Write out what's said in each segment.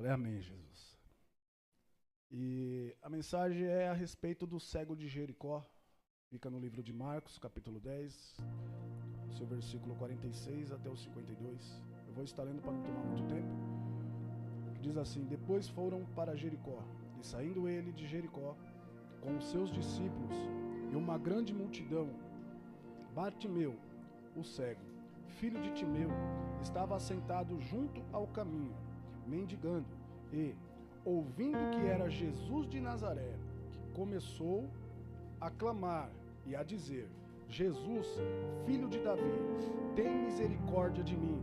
Falei, amém, Jesus. E a mensagem é a respeito do cego de Jericó. Fica no livro de Marcos, capítulo 10, seu versículo 46 até o 52. Eu vou estar lendo para não tomar muito tempo. Diz assim: depois foram para Jericó, e saindo ele de Jericó, com os seus discípulos e uma grande multidão, Bartimeu, o cego, filho de Timeu, estava assentado junto ao caminho, mendigando, e, ouvindo que era Jesus de Nazaré, começou a clamar e a dizer: Jesus, filho de Davi, tem misericórdia de mim.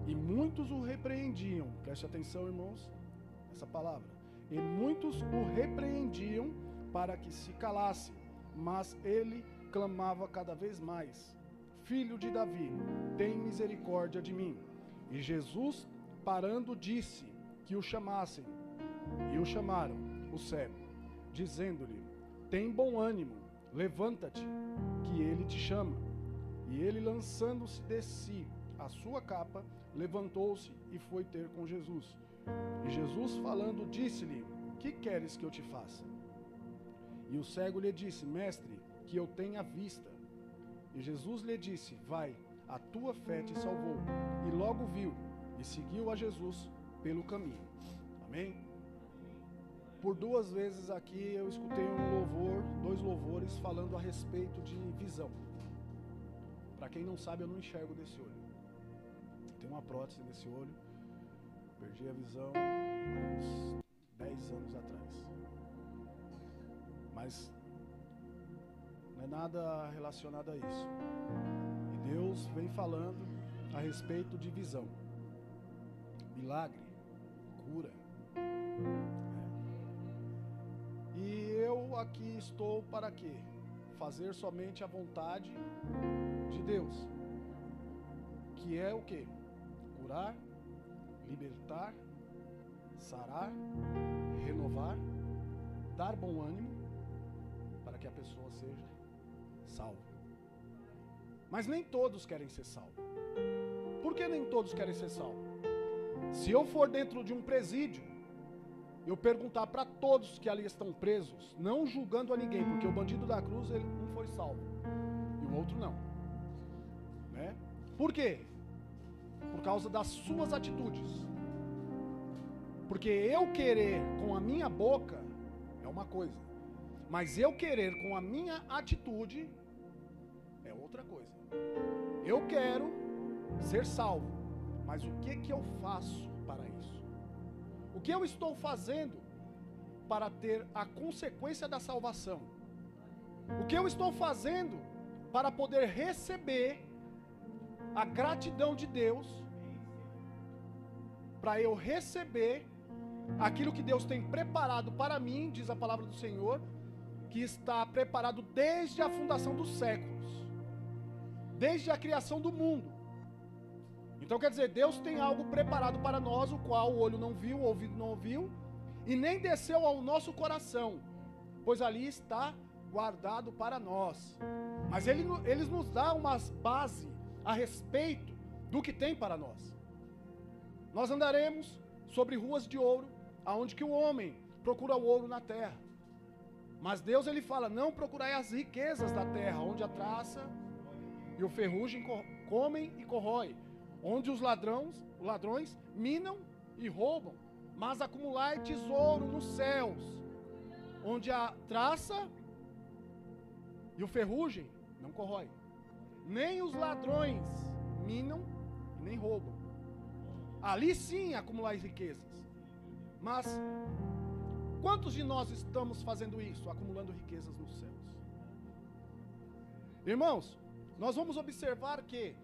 E muitos o repreendiam. Preste atenção, irmãos, essa palavra. E muitos o repreendiam para que se calasse, mas ele clamava cada vez mais: Filho de Davi, tem misericórdia de mim. E Jesus, parando, disse que o chamassem. E o chamaram, o cego, dizendo-lhe: tem bom ânimo, levanta-te, que ele te chama. E ele, lançando-se de si a sua capa, levantou-se e foi ter com Jesus. E Jesus, falando, disse-lhe: que queres que eu te faça? E o cego lhe disse: mestre, que eu tenha vista. E Jesus lhe disse: vai, a tua fé te salvou. E logo viu e seguiu a Jesus pelo caminho. Amém? Por duas vezes aqui eu escutei dois louvores falando a respeito de visão. Para quem não sabe, eu não enxergo desse olho. Tem uma prótese nesse olho. Perdi a visão há uns 10 anos atrás. Mas não é nada relacionado a isso. E Deus vem falando a respeito de visão. Milagre, cura. E eu aqui estou para quê? Fazer somente a vontade de Deus. Que é o quê? Curar, libertar, sarar, renovar, dar bom ânimo para que a pessoa seja salva. Mas nem todos querem ser salvos. Por que nem todos querem ser salvos? Se eu for dentro de um presídio, eu perguntar para todos que ali estão presos, não julgando a ninguém, porque o bandido da cruz, ele não foi salvo, e o outro não, né? Por quê? Por causa das suas atitudes. Porque eu querer com a minha boca é uma coisa, mas eu querer com a minha atitude é outra coisa. Eu quero ser salvo, mas o que eu faço para isso? O que eu estou fazendo para ter a consequência da salvação? O que eu estou fazendo para poder receber a gratidão de Deus, para eu receber aquilo que Deus tem preparado para mim, diz a palavra do Senhor, que está preparado desde a fundação dos séculos, desde a criação do mundo. Então quer dizer, Deus tem algo preparado para nós, o qual o olho não viu, o ouvido não ouviu, e nem desceu ao nosso coração, pois ali está guardado para nós. Mas Ele nos dá umas bases a respeito do que tem para nós. Nós andaremos sobre ruas de ouro, aonde que o homem procura o ouro na terra. Mas Deus, Ele fala: não procurai as riquezas da terra, onde a traça e o ferrugem comem e corrói, onde os ladrões minam e roubam, mas acumulai tesouro nos céus, onde a traça e o ferrugem não corrói, nem os ladrões minam e nem roubam. Ali sim acumulai riquezas. Mas quantos de nós estamos fazendo isso, acumulando riquezas nos céus? Irmãos, nós vamos observar que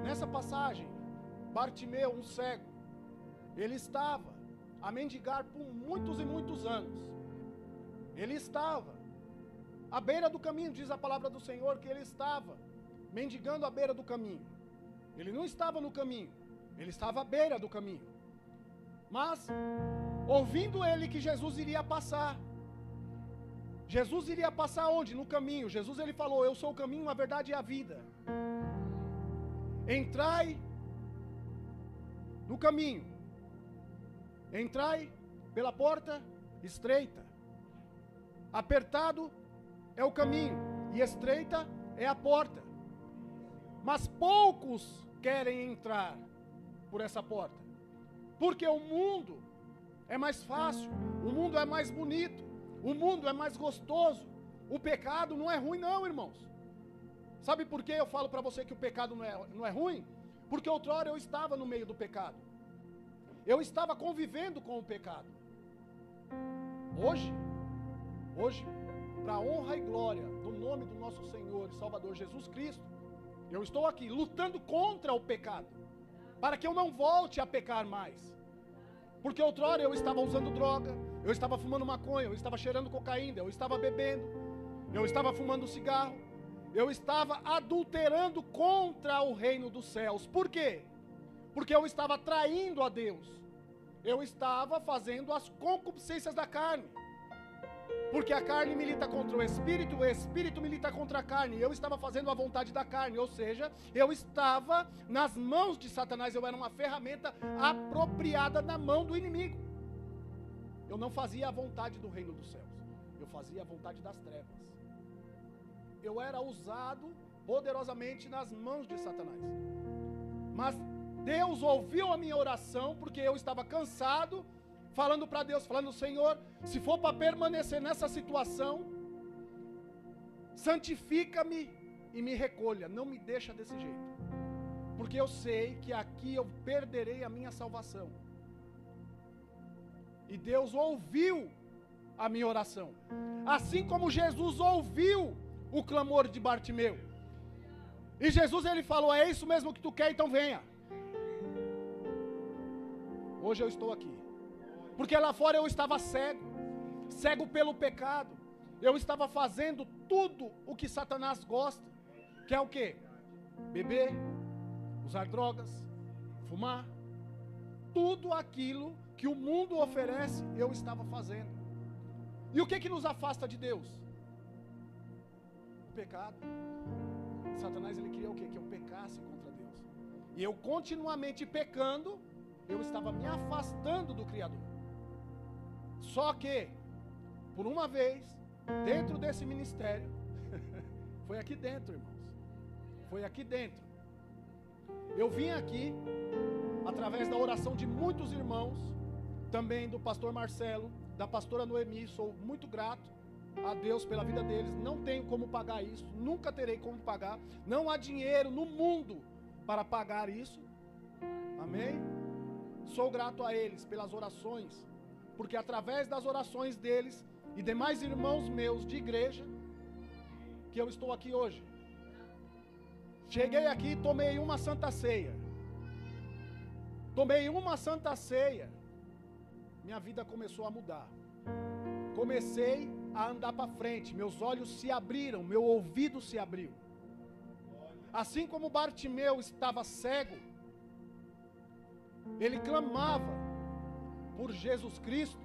nessa passagem, Bartimeu, um cego, ele estava a mendigar por muitos e muitos anos. Ele estava à beira do caminho, diz a palavra do Senhor, que ele estava mendigando à beira do caminho. Ele não estava no caminho, ele estava à beira do caminho. Mas, ouvindo ele que Jesus iria passar, Jesus iria passar onde? No caminho. Jesus, ele falou: eu sou o caminho, a verdade e a vida. Entrai no caminho. Entrai pela porta estreita. Apertado é o caminho e estreita é a porta. Mas poucos querem entrar por essa porta. Porque o mundo é mais fácil, o mundo é mais bonito, o mundo é mais gostoso. O pecado não é ruim não, irmãos. Sabe por que eu falo para você que o pecado não é ruim? Porque outrora eu estava no meio do pecado. Eu estava convivendo com o pecado. Hoje, para a honra e glória do nome do nosso Senhor e Salvador Jesus Cristo, eu estou aqui lutando contra o pecado, para que eu não volte a pecar mais. Porque outrora eu estava usando droga, eu estava fumando maconha, eu estava cheirando cocaína, eu estava bebendo, eu estava fumando cigarro, eu estava adulterando contra o reino dos céus. Por quê? Porque eu estava traindo a Deus. Eu estava fazendo as concupiscências da carne. Porque a carne milita contra o espírito milita contra a carne. Eu estava fazendo a vontade da carne, ou seja, eu estava nas mãos de Satanás. Eu era uma ferramenta apropriada na mão do inimigo. Eu não fazia a vontade do reino dos céus, eu fazia a vontade das trevas. Eu era usado poderosamente nas mãos de Satanás. Mas Deus ouviu a minha oração, porque eu estava cansado, falando para Deus, falando: Senhor, se for para permanecer nessa situação, santifica-me e me recolha, não me deixa desse jeito, porque eu sei que aqui eu perderei a minha salvação. E Deus ouviu a minha oração, assim como Jesus ouviu o clamor de Bartimeu. E Jesus, ele falou: é isso mesmo que tu quer, então venha. Hoje eu estou aqui, porque lá fora eu estava cego pelo pecado. Eu estava fazendo tudo o que Satanás gosta, que é o quê? Beber, usar drogas, fumar, tudo aquilo que o mundo oferece, eu estava fazendo. E o que nos afasta de Deus? O pecado. Satanás, ele queria o quê? Que eu pecasse contra Deus. E eu continuamente pecando, eu estava me afastando do Criador. Só que, por uma vez, dentro desse ministério, foi aqui dentro, irmãos, foi aqui dentro, eu vim aqui, através da oração de muitos irmãos, também do pastor Marcelo, da pastora Noemi, sou muito grato a Deus pela vida deles, não tenho como pagar isso, nunca terei como pagar, não há dinheiro no mundo para pagar isso, amém? Sou grato a eles pelas orações, porque através das orações deles e demais irmãos meus de igreja, que eu estou aqui hoje. Cheguei aqui e tomei uma santa ceia. Minha vida começou a mudar. Comecei a andar para frente, meus olhos se abriram, meu ouvido se abriu. Assim como Bartimeu estava cego, ele clamava por Jesus Cristo,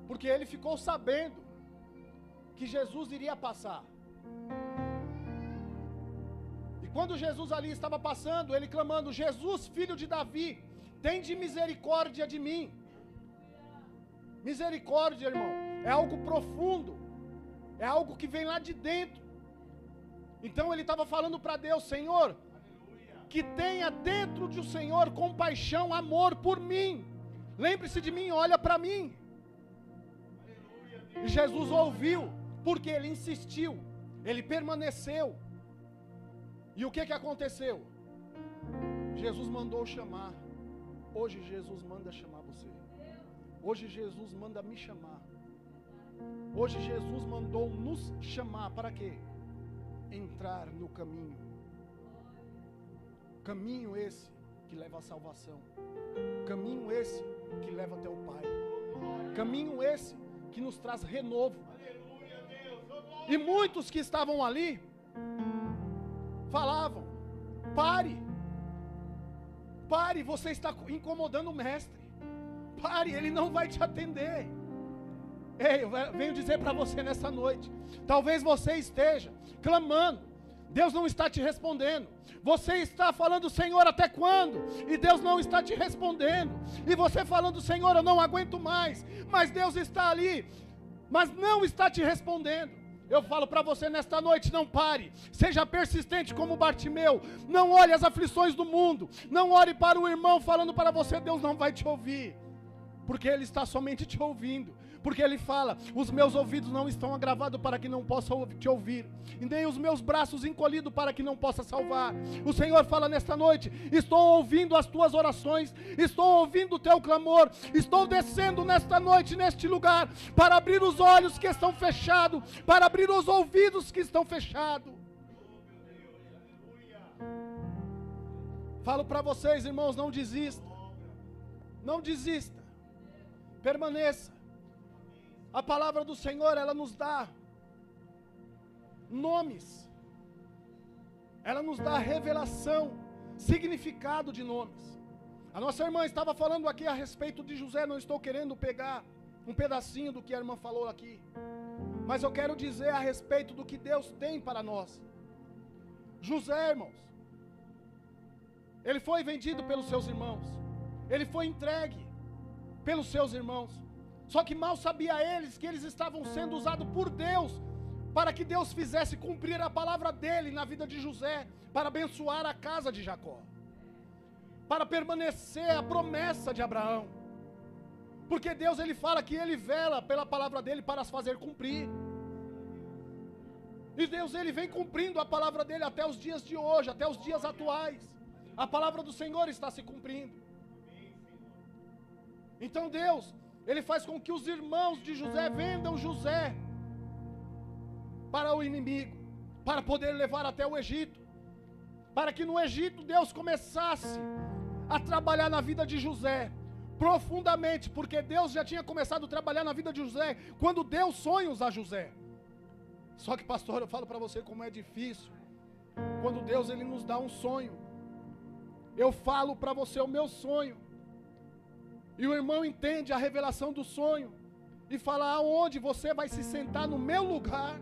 porque ele ficou sabendo que Jesus iria passar. E quando Jesus ali estava passando, ele clamando: Jesus, filho de Davi, tende misericórdia de mim. Misericórdia, irmão, é algo profundo, é algo que vem lá de dentro. Então ele estava falando para Deus: Senhor, que tenha dentro de o Senhor compaixão, amor por mim. Lembre-se de mim, olha para mim. E Jesus ouviu, porque ele insistiu, ele permaneceu. E o que aconteceu? Jesus mandou chamar. Hoje Jesus manda chamar você. Hoje Jesus manda me chamar. Hoje Jesus mandou nos chamar para quê? Entrar no caminho. Caminho esse que leva à salvação. Caminho esse que leva até o Pai. Caminho esse que nos traz renovo. E muitos que estavam ali falavam: pare, você está incomodando o mestre. Pare, ele não vai te atender. Ei, eu venho dizer para você nessa noite, talvez você esteja clamando, Deus não está te respondendo. Você está falando, Senhor, até quando? E Deus não está te respondendo. E você falando, Senhor, eu não aguento mais. Mas Deus está ali, mas não está te respondendo. Eu falo para você nesta noite, não pare. Seja persistente como Bartimeu. Não olhe as aflições do mundo. Não olhe para o irmão falando para você, Deus não vai te ouvir. Porque Ele está somente te ouvindo. Porque Ele fala, os meus ouvidos não estão agravados para que não possa te ouvir, e nem os meus braços encolhidos para que não possa salvar. O Senhor fala nesta noite, estou ouvindo as tuas orações, estou ouvindo o teu clamor, estou descendo nesta noite, neste lugar, para abrir os olhos que estão fechados, para abrir os ouvidos que estão fechados. Falo para vocês, irmãos, não desista, não desista, permaneça. A palavra do Senhor, ela nos dá nomes, ela nos dá revelação, significado de nomes. A nossa irmã estava falando aqui a respeito de José, não estou querendo pegar um pedacinho do que a irmã falou aqui, mas eu quero dizer a respeito do que Deus tem para nós. José, irmãos, ele foi vendido pelos seus irmãos, ele foi entregue pelos seus irmãos. Só que mal sabia eles que eles estavam sendo usados por Deus, para que Deus fizesse cumprir a palavra dele na vida de José, para abençoar a casa de Jacó, para permanecer a promessa de Abraão. Porque Deus, ele fala que ele vela pela palavra dele para as fazer cumprir. E Deus, ele vem cumprindo a palavra dele até os dias de hoje, até os dias atuais. A palavra do Senhor está se cumprindo. Então Deus, ele faz com que os irmãos de José vendam José para o inimigo, para poder levar até o Egito, para que no Egito Deus começasse a trabalhar na vida de José, profundamente, porque Deus já tinha começado a trabalhar na vida de José, quando deu sonhos a José. Só que, pastor, eu falo para você como é difícil, quando Deus, ele nos dá um sonho. Eu falo para você o meu sonho, e o irmão entende a revelação do sonho, e fala, aonde você vai se sentar no meu lugar,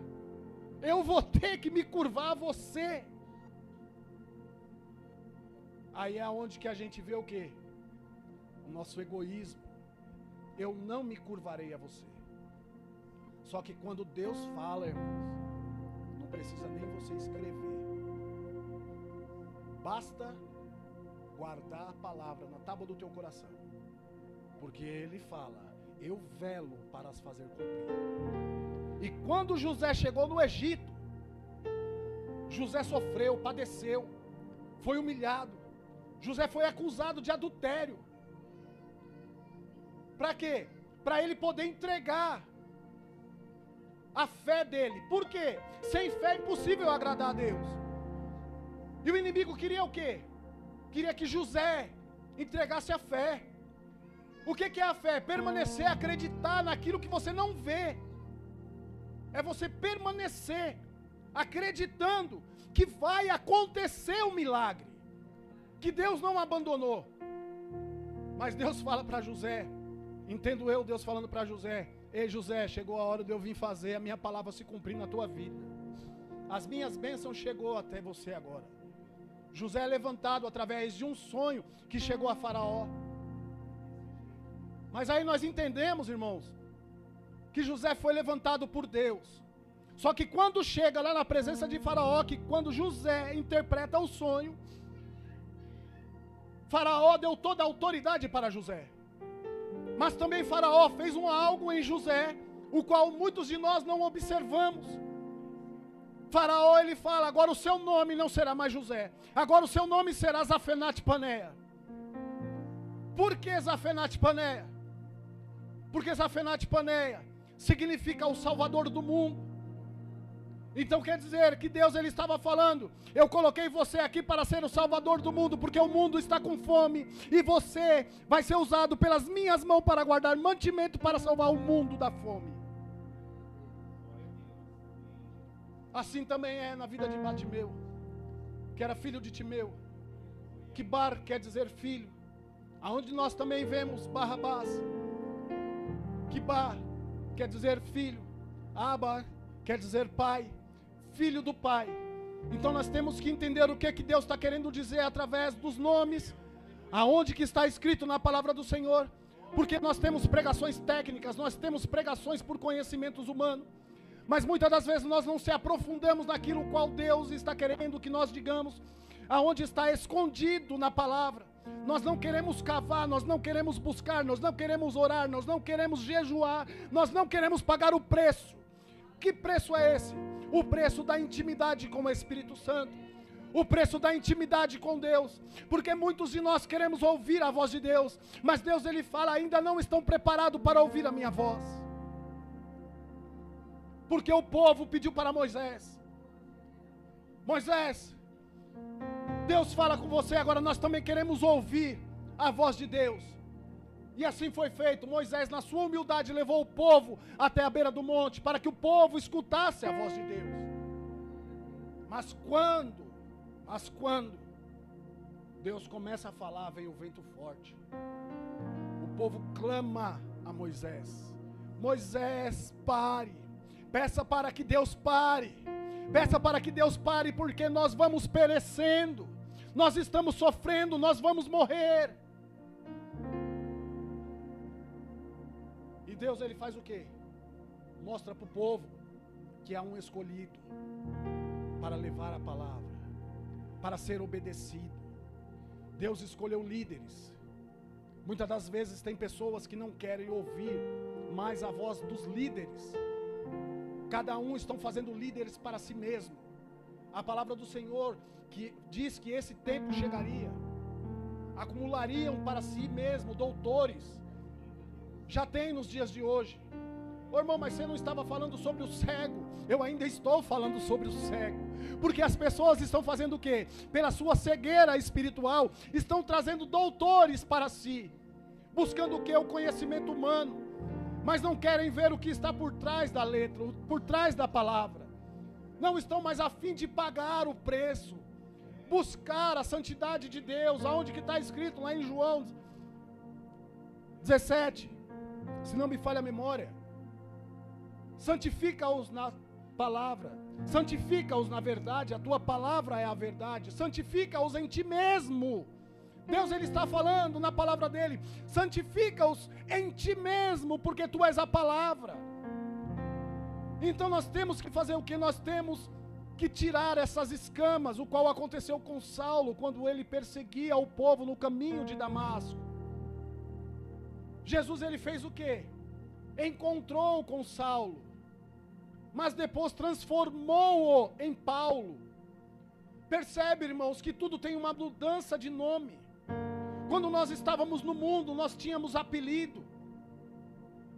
eu vou ter que me curvar a você. Aí é onde que a gente vê o quê? O nosso egoísmo. Eu não me curvarei a você. Só que quando Deus fala, irmãos, não precisa nem você escrever. Basta guardar a palavra na tábua do teu coração. Porque Ele fala, eu velo para as fazer cumprir. E quando José chegou no Egito, José sofreu, padeceu, foi humilhado. José foi acusado de adultério. Para quê? Para ele poder entregar a fé dele. Por quê? Sem fé é impossível agradar a Deus. E o inimigo queria o quê? Queria que José entregasse a fé. O que é a fé? Permanecer, acreditar naquilo que você não vê. É você permanecer acreditando que vai acontecer um milagre, que Deus não abandonou. Mas Deus fala para José, entendo eu, Deus falando para José, ei José, chegou a hora de eu vir fazer a minha palavra se cumprir na tua vida. As minhas bênçãos chegou até você agora. José é levantado através de um sonho que chegou a Faraó. Mas aí nós entendemos, irmãos, que José foi levantado por Deus. Só que quando chega lá na presença de Faraó, que quando José interpreta o sonho, Faraó deu toda a autoridade para José. Mas também Faraó fez algo em José, o qual muitos de nós não observamos. Faraó, ele fala, agora o seu nome não será mais José, agora o seu nome será Zafenat-Paneia. Por que Zafenat-Paneia? Porque Zafenat-Paneia significa o Salvador do mundo. Então quer dizer que Deus, ele estava falando, eu coloquei você aqui para ser o Salvador do mundo, porque o mundo está com fome, e você vai ser usado pelas minhas mãos para guardar mantimento para salvar o mundo da fome. Assim também é na vida de Bartimeu, que era filho de Timeu, que Bar quer dizer filho, aonde nós também vemos Barrabás, que Bar quer dizer filho, Abba quer dizer pai, filho do pai. Então nós temos que entender o que Deus está querendo dizer através dos nomes, aonde que está escrito na palavra do Senhor, porque nós temos pregações técnicas, nós temos pregações por conhecimentos humanos, mas muitas das vezes nós não se aprofundamos naquilo qual Deus está querendo que nós digamos, aonde está escondido na palavra. Nós não queremos cavar, nós não queremos buscar, nós não queremos orar, nós não queremos jejuar, nós não queremos pagar o preço. Que preço é esse? O preço da intimidade com o Espírito Santo, o preço da intimidade com Deus, porque muitos de nós queremos ouvir a voz de Deus, mas Deus ele fala, ainda não estão preparados para ouvir a minha voz, porque o povo pediu para Moisés, Deus fala com você, agora nós também queremos ouvir a voz de Deus. E assim foi feito. Moisés, na sua humildade, levou o povo até a beira do monte, para que o povo escutasse a voz de Deus. Mas quando Deus começa a falar, vem o vento forte. O povo clama a Moisés. Moisés, pare. Peça para que Deus pare. Peça para que Deus pare, porque nós vamos perecendo. Nós estamos sofrendo, nós vamos morrer. E Deus ele faz o quê? Mostra para o povo que há um escolhido para levar a palavra, para ser obedecido. Deus escolheu líderes. Muitas das vezes tem pessoas que não querem ouvir mais a voz dos líderes. Cada um estão fazendo líderes para si mesmo. A palavra do Senhor que diz que esse tempo chegaria. Acumulariam para si mesmo doutores. Já tem nos dias de hoje. Ô irmão, mas você não estava falando sobre o cego? Eu ainda estou falando sobre o cego. Porque as pessoas estão fazendo o quê? Pela sua cegueira espiritual, estão trazendo doutores para si. Buscando o quê? O conhecimento humano. Mas não querem ver o que está por trás da letra, por trás da palavra. Não estão mais a fim de pagar o preço. Buscar a santidade de Deus, aonde que está escrito lá em João 17. Se não me falha a memória. Santifica-os na palavra, santifica-os na verdade, a tua palavra é a verdade, santifica-os em ti mesmo. Deus ele está falando na palavra dele, santifica-os em ti mesmo, porque tu és a palavra. Então nós temos que fazer o que? Nós temos que tirar essas escamas, o qual aconteceu com Saulo, quando ele perseguia o povo no caminho de Damasco. Jesus ele fez o quê? Encontrou com Saulo, mas depois transformou-o em Paulo. Percebe, irmãos, que tudo tem uma mudança de nome. Quando nós estávamos no mundo, nós tínhamos apelido.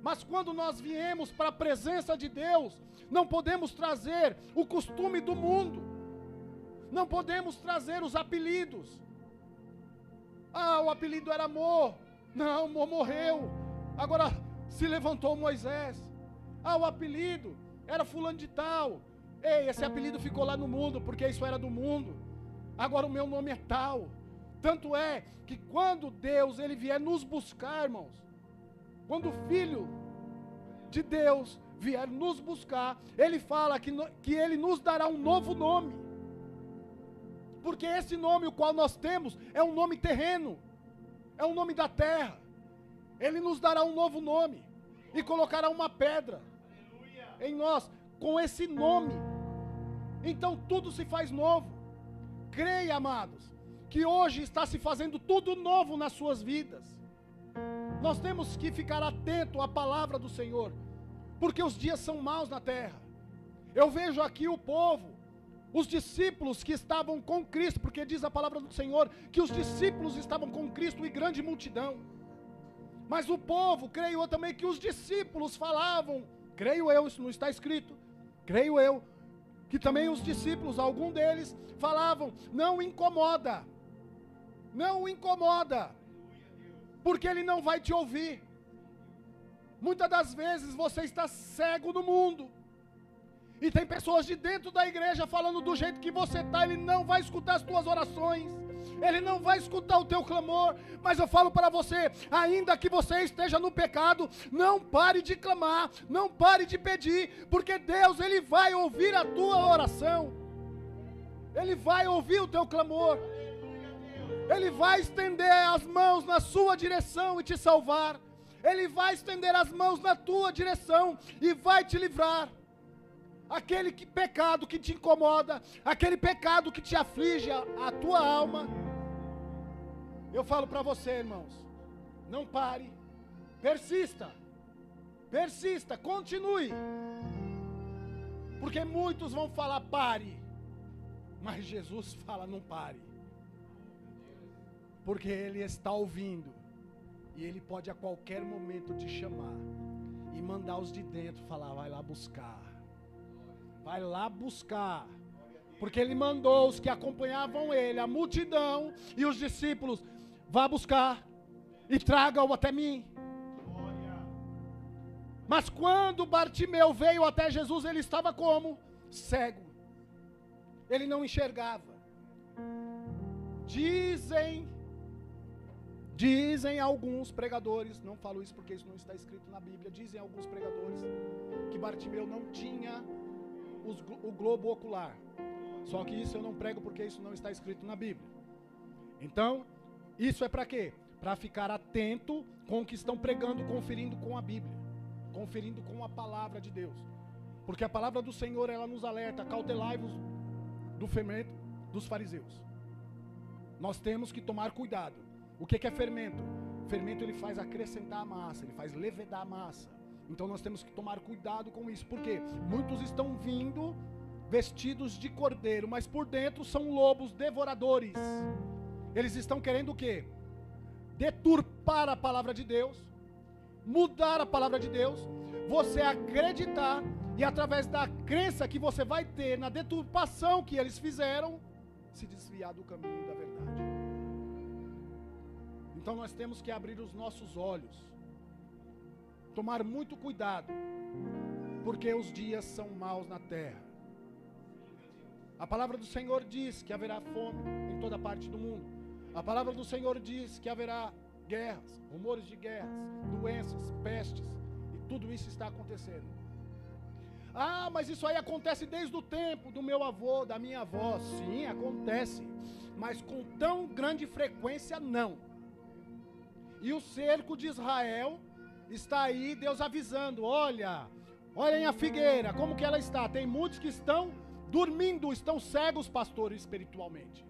Mas quando nós viemos para a presença de Deus, não podemos trazer o costume do mundo. Não podemos trazer os apelidos. Ah, o apelido era Amor. Não, Amor morreu. Agora se levantou Moisés. Ah, o apelido era fulano de tal. Ei, esse apelido ficou lá no mundo, porque isso era do mundo. Agora o meu nome é tal. Tanto é que quando Deus ele vier nos buscar, irmãos, quando o Filho de Deus vier nos buscar, ele fala que ele nos dará um novo nome. Porque esse nome o qual nós temos é um nome terreno, é um nome da terra. Ele nos dará um novo nome e colocará uma pedra em nós com esse nome. Então tudo se faz novo. Creia, amados, que hoje está se fazendo tudo novo nas suas vidas. Nós temos que ficar atento à palavra do Senhor, porque os dias são maus na terra. Eu vejo aqui o povo, os discípulos que estavam com Cristo, porque diz a palavra do Senhor que os discípulos estavam com Cristo e grande multidão. Mas o povo, creio eu também que os discípulos falavam, creio eu, isso não está escrito, creio eu, que também os discípulos, algum deles, falavam, não incomoda, porque ele não vai te ouvir. Muitas das vezes você está cego no mundo, e tem pessoas de dentro da igreja falando do jeito que você está, ele não vai escutar as tuas orações, ele não vai escutar o teu clamor. Mas eu falo para você, ainda que você esteja no pecado, não pare de clamar, não pare de pedir, porque Deus ele vai ouvir a tua oração. Ele vai ouvir o teu clamor. Ele vai estender as mãos na sua direção e te salvar. Ele vai estender as mãos na tua direção e vai te livrar. Aquele pecado que te incomoda, aquele pecado que te aflige a tua alma. Eu falo para você, irmãos, não pare, persista, continue. Porque muitos vão falar pare, mas Jesus fala não pare. Porque Ele está ouvindo, e Ele pode a qualquer momento te chamar, e mandar os de dentro falar, vai lá buscar. Vai lá buscar. Porque Ele mandou os que acompanhavam Ele, a multidão e os discípulos, vá buscar e traga-o até mim. Mas quando Bartimeu veio até Jesus, ele estava como? Cego. Ele não enxergava. Dizem alguns pregadores, não falo isso porque isso não está escrito na Bíblia, dizem alguns pregadores que Bartimeu não tinha o globo ocular. Só que isso eu não prego porque isso não está escrito na Bíblia. Então, isso é para quê? Para ficar atento com o que estão pregando, conferindo com a Bíblia, conferindo com a palavra de Deus. Porque a palavra do Senhor, ela nos alerta, cautelai-vos do fermento dos fariseus. Nós temos que tomar cuidado. O que é fermento? Fermento ele faz acrescentar a massa, ele faz levedar a massa. Então nós temos que tomar cuidado com isso, porque muitos estão vindo vestidos de cordeiro, mas por dentro são lobos devoradores. Eles estão querendo o quê? Deturpar a palavra de Deus, mudar a palavra de Deus, você acreditar, e através da crença que você vai ter na deturpação que eles fizeram, se desviar do caminho da verdade. Então nós temos que abrir os nossos olhos, tomar muito cuidado, porque os dias são maus na terra. A palavra do Senhor diz que haverá fome em toda parte do mundo. A palavra do Senhor diz que haverá guerras, rumores de guerras, doenças, pestes, e tudo isso está acontecendo. Ah, mas isso aí acontece desde o tempo do meu avô, da minha avó. Sim, acontece, mas com tão grande frequência não. E o cerco de Israel está aí, Deus avisando, olhem a figueira, como que ela está. Tem muitos que estão dormindo, estão cegos, pastor, espiritualmente.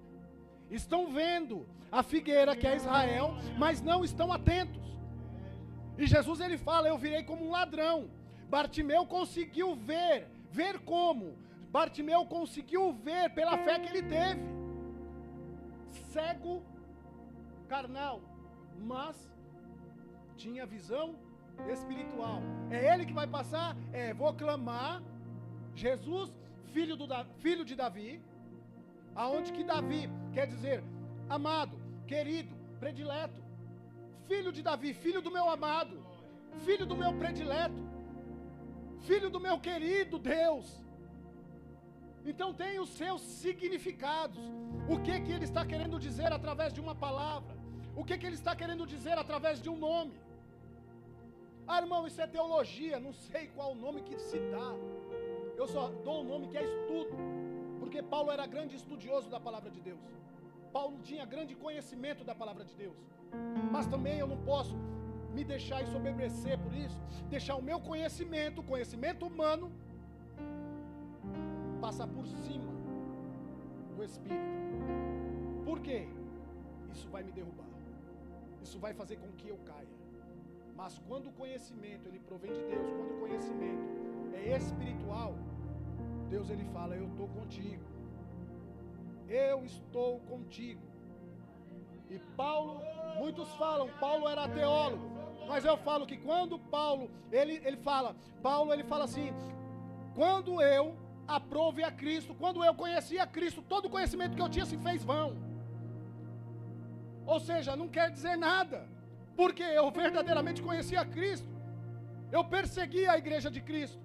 Estão vendo a figueira que é Israel, mas não estão atentos. E Jesus ele fala, eu virei como um ladrão. Bartimeu conseguiu ver como? Bartimeu conseguiu ver pela fé que ele teve. Cego, carnal, mas tinha visão espiritual. É ele que vai passar? Vou clamar, Jesus, filho de Davi, aonde que Davi quer dizer amado, querido, predileto, filho de Davi, filho do meu amado, filho do meu predileto, filho do meu querido Deus. Então tem os seus significados. O que ele está querendo dizer através de uma palavra? O que ele está querendo dizer através de um nome? Ah, irmão, isso é teologia, não sei qual o nome que se dá. Eu só dou um nome que é estudo, porque Paulo era grande estudioso da palavra de Deus. Paulo tinha grande conhecimento da palavra de Deus. Mas também eu não posso me deixar ensoberbecer por isso, deixar o meu conhecimento humano, passar por cima do Espírito. Por quê? Isso vai me derrubar. Isso vai fazer com que eu caia. Mas quando o conhecimento ele provém de Deus, quando o conhecimento é espiritual, Deus ele fala, eu estou contigo. Eu estou contigo. E Paulo, muitos falam, Paulo era teólogo, mas eu falo que quando Paulo, ele fala assim, quando eu aprovei a Cristo, quando eu conheci a Cristo, todo o conhecimento que eu tinha se fez vão. Ou seja, não quer dizer nada, porque eu verdadeiramente conheci a Cristo, eu persegui a igreja de Cristo,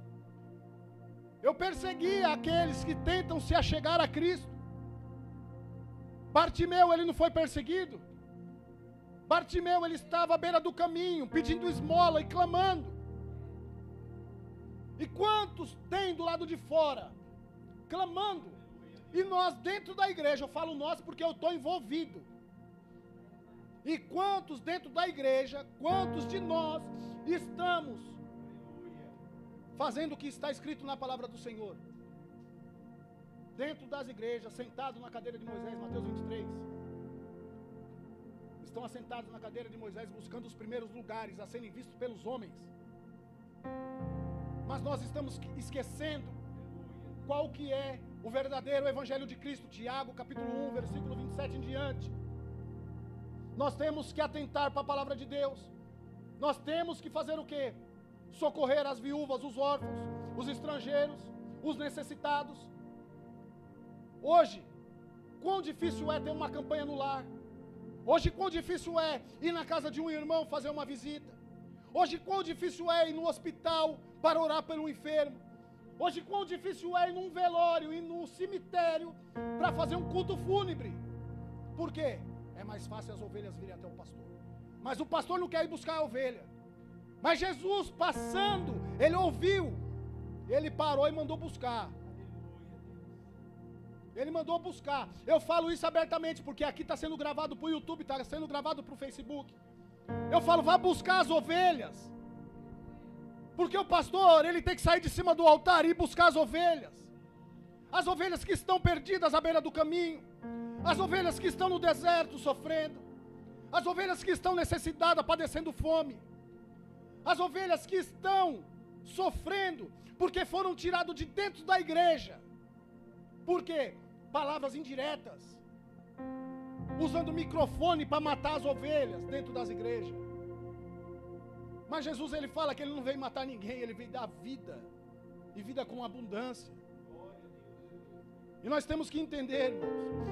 eu persegui aqueles que tentam se achegar a Cristo. Bartimeu, ele não foi perseguido. Bartimeu, ele estava à beira do caminho, pedindo esmola e clamando. E quantos tem do lado de fora, clamando, E nós dentro da igreja, eu falo nós porque eu estou envolvido. E quantos dentro da igreja, quantos de nós estamos fazendo o que está escrito na palavra do Senhor? Dentro das igrejas, sentados na cadeira de Moisés, Mateus 23. Estão assentados na cadeira de Moisés, buscando os primeiros lugares a serem vistos pelos homens. Mas nós estamos esquecendo qual que é o verdadeiro evangelho de Cristo. Tiago, capítulo 1, versículo 27 em diante. Nós temos que atentar para a palavra de Deus. Nós temos que fazer o quê? Socorrer as viúvas, os órfãos, os estrangeiros, os necessitados. Hoje, quão difícil é ter uma campanha no lar. Hoje, quão difícil é ir na casa de um irmão fazer uma visita. Hoje, quão difícil é ir no hospital para orar pelo enfermo. Hoje, quão difícil é ir num velório, ir no cemitério para fazer um culto fúnebre. Por quê? É mais fácil as ovelhas virem até o pastor. Mas o pastor não quer ir buscar a ovelha. Mas Jesus, passando, ele ouviu. Ele parou e mandou buscar. Ele mandou buscar. Eu falo isso abertamente, porque aqui está sendo gravado para o YouTube, está sendo gravado para o Facebook. Eu falo, vá buscar as ovelhas. Porque o pastor, ele tem que sair de cima do altar e ir buscar as ovelhas. As ovelhas que estão perdidas à beira do caminho. As ovelhas que estão no deserto sofrendo. As ovelhas que estão necessitadas, padecendo fome. As ovelhas que estão sofrendo porque foram tiradas de dentro da igreja. Por quê? Palavras indiretas. Usando microfone para matar as ovelhas dentro das igrejas. Mas Jesus, ele fala que ele não veio matar ninguém, ele veio dar vida. E vida com abundância. E nós temos que entender, irmãos,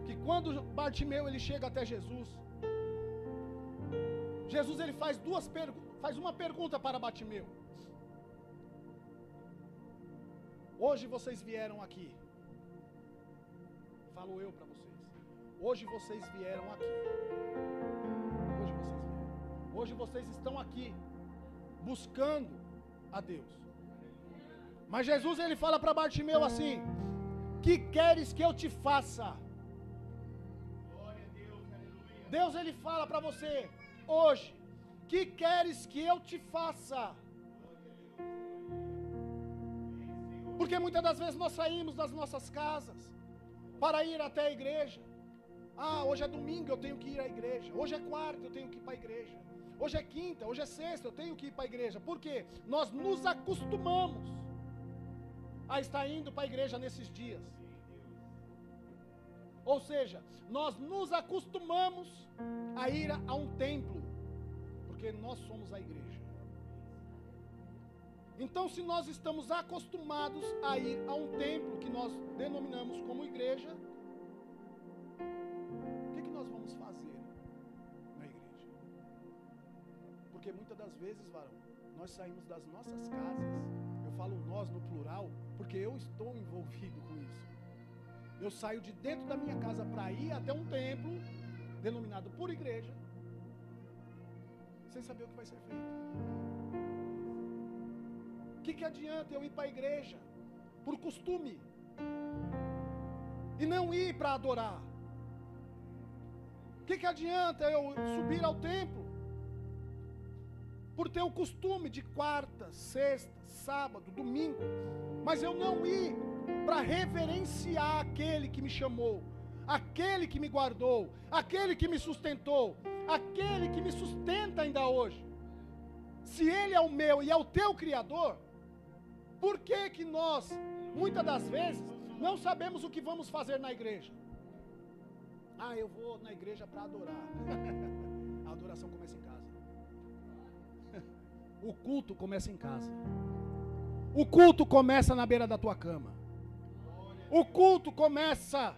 que quando Bartimeu ele chega até Jesus, Jesus ele faz uma pergunta para Bartimeu. Hoje vocês vieram aqui. Falo eu para vocês. Hoje vocês vieram aqui. Hoje vocês estão aqui buscando a Deus. Mas Jesus ele fala para Bartimeu assim: que queres que eu te faça? Deus ele fala para você hoje: que queres que eu te faça? Porque muitas das vezes nós saímos das nossas casas para ir até a igreja. Ah, hoje é domingo, eu tenho que ir à igreja. Hoje é quarta, eu tenho que ir para a igreja. Hoje é quinta, hoje é sexta, eu tenho que ir para a igreja. Por quê? Nós nos acostumamos a estar indo para a igreja nesses dias. Ou seja, nós nos acostumamos a ir a um templo, porque nós somos a igreja. Então, se nós estamos acostumados a ir a um templo que nós denominamos como igreja, o que nós vamos fazer na igreja? Porque muitas das vezes, varão, nós saímos das nossas casas, eu falo nós no plural, porque eu estou envolvido com isso. Eu saio de dentro da minha casa para ir até um templo, denominado por igreja, sem saber o que vai ser feito. O que adianta eu ir para a igreja por costume e não ir para adorar? O que adianta eu subir ao templo por ter o costume de quarta, sexta, sábado, domingo, mas eu não ir para reverenciar aquele que me chamou, aquele que me guardou, aquele que me sustentou, aquele que me sustenta ainda hoje? Se ele é o meu e é o teu Criador, por que nós, muitas das vezes, não sabemos o que vamos fazer na igreja? Ah, eu vou na igreja para adorar. A adoração começa em casa. O culto começa em casa. O culto começa na beira da tua cama. O culto começa